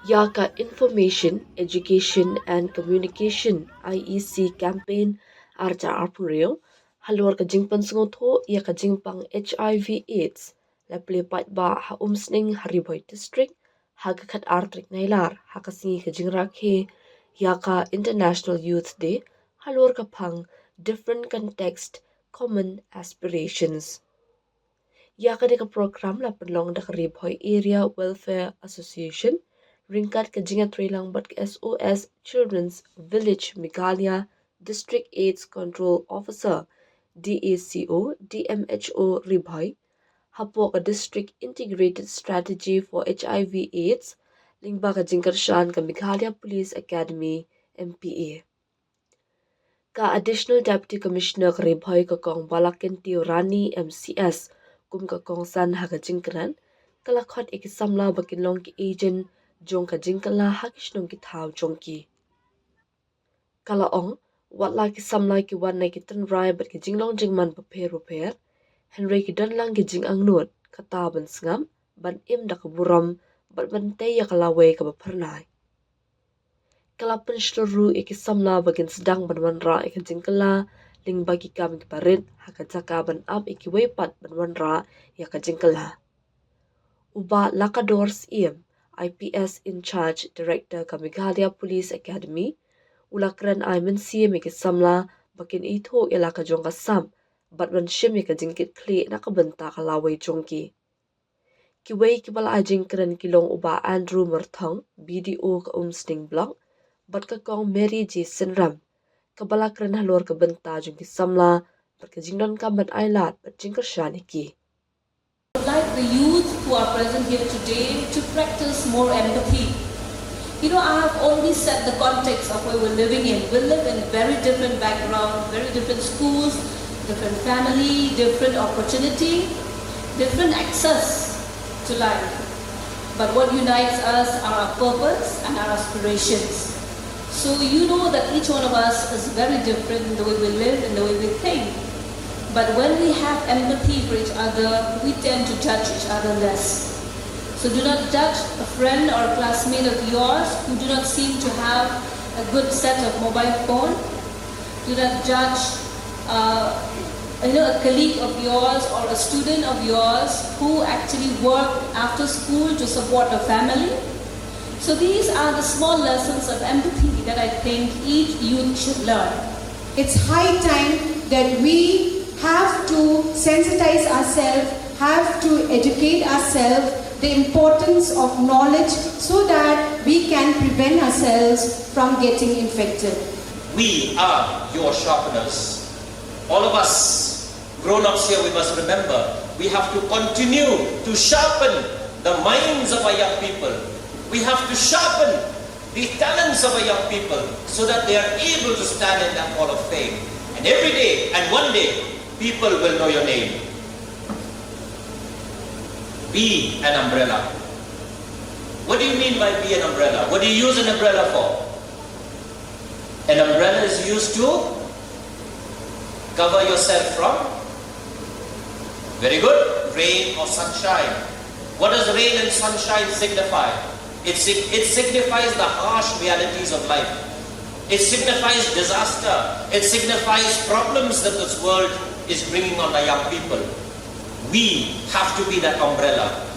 Iaka Information, Education and Communication IEC Campaign arja arpurio halor ka jingpan sngotho ia ka jingpang HIV AIDS la plepat ba ha Umsning Hariboi District hagakat artrik nailar hakasingi ka jingrakhe Rakhe International Youth Day halor ka pang different context common aspirations. Iaka ka program la penlong da Hariboi Area Welfare Association ringkat ke jingat trilang bat ke SOS Children's Village Meghalaya District AIDS Control Officer DACO DMHO Ribhai hapo ka District Integrated Strategy for HIV AIDS lingba ka jingkarshan ka Meghalaya Police Academy MPA. Ka Additional Deputy Commissioner Ribhai ka kong Balakin Rani MCS kum ka kong san ha ka jingkaran kalakot ikisamla bakinlong ki agent jong ka jingkala hakishnong ki thao jong ki. Kalaong, wat la ki samla ki wan na ki tan rai bat ki jinglong jingman paper, henry ki dan lang ki jing ang nut, kata ban sngam, ban im da ka buram, bat ban te ya kalaway ka bapernay. Kalapan shluru iki samla bagin sdang ban wan ra iki jingkala, ling bagi kami ki parit, haka jaka ban ab iki waypat ban wan ra ya ka jingkala. Uba lakadors iem, IPS in charge director ka Meghalaya Police Academy ulakran ay men siya ki samla bakin ito ila ka jong kasam bat man siya ka jingkit kli nakabenta ka laway jongki. Kiway kibala ajing kran kilong uba Andrew Mertong BDO ka Umsning Block bat ka kong Mary J. Sinram kabala kran halor ka benta jongki samla bat ka jingdon ka ban aylat bat jingkar ki. I would like the youth who are present here today to practice more empathy. I have already set the context of where we're living in. We live in very different backgrounds, very different schools, different family, different opportunity, different access to life. But what unites us are our purpose and our aspirations. So you know that each one of us is very different in the way we live and the way we think. But when we have empathy for each other, we tend to judge each other less. So do not judge a friend or a classmate of yours who do not seem to have a good set of mobile phone. Do not judge a colleague of yours or a student of yours who actually work after school to support the family. So these are the small lessons of empathy that I think each youth should learn. It's high time that we have to sensitize ourselves, have to educate ourselves the importance of knowledge so that we can prevent ourselves from getting infected. We are your sharpeners. All of us, grown-ups here, we must remember, we have to continue to sharpen the minds of our young people. We have to sharpen the talents of our young people so that they are able to stand in that hall of fame. And every day, and one day, people will know your name. Be an umbrella. What do you mean by be an umbrella? What do you use an umbrella for? An umbrella is used to cover yourself from, very good, rain or sunshine. What does rain and sunshine signify? It signifies the harsh realities of life. It signifies disaster. It signifies problems that this world is bringing on the young people. We have to be that umbrella.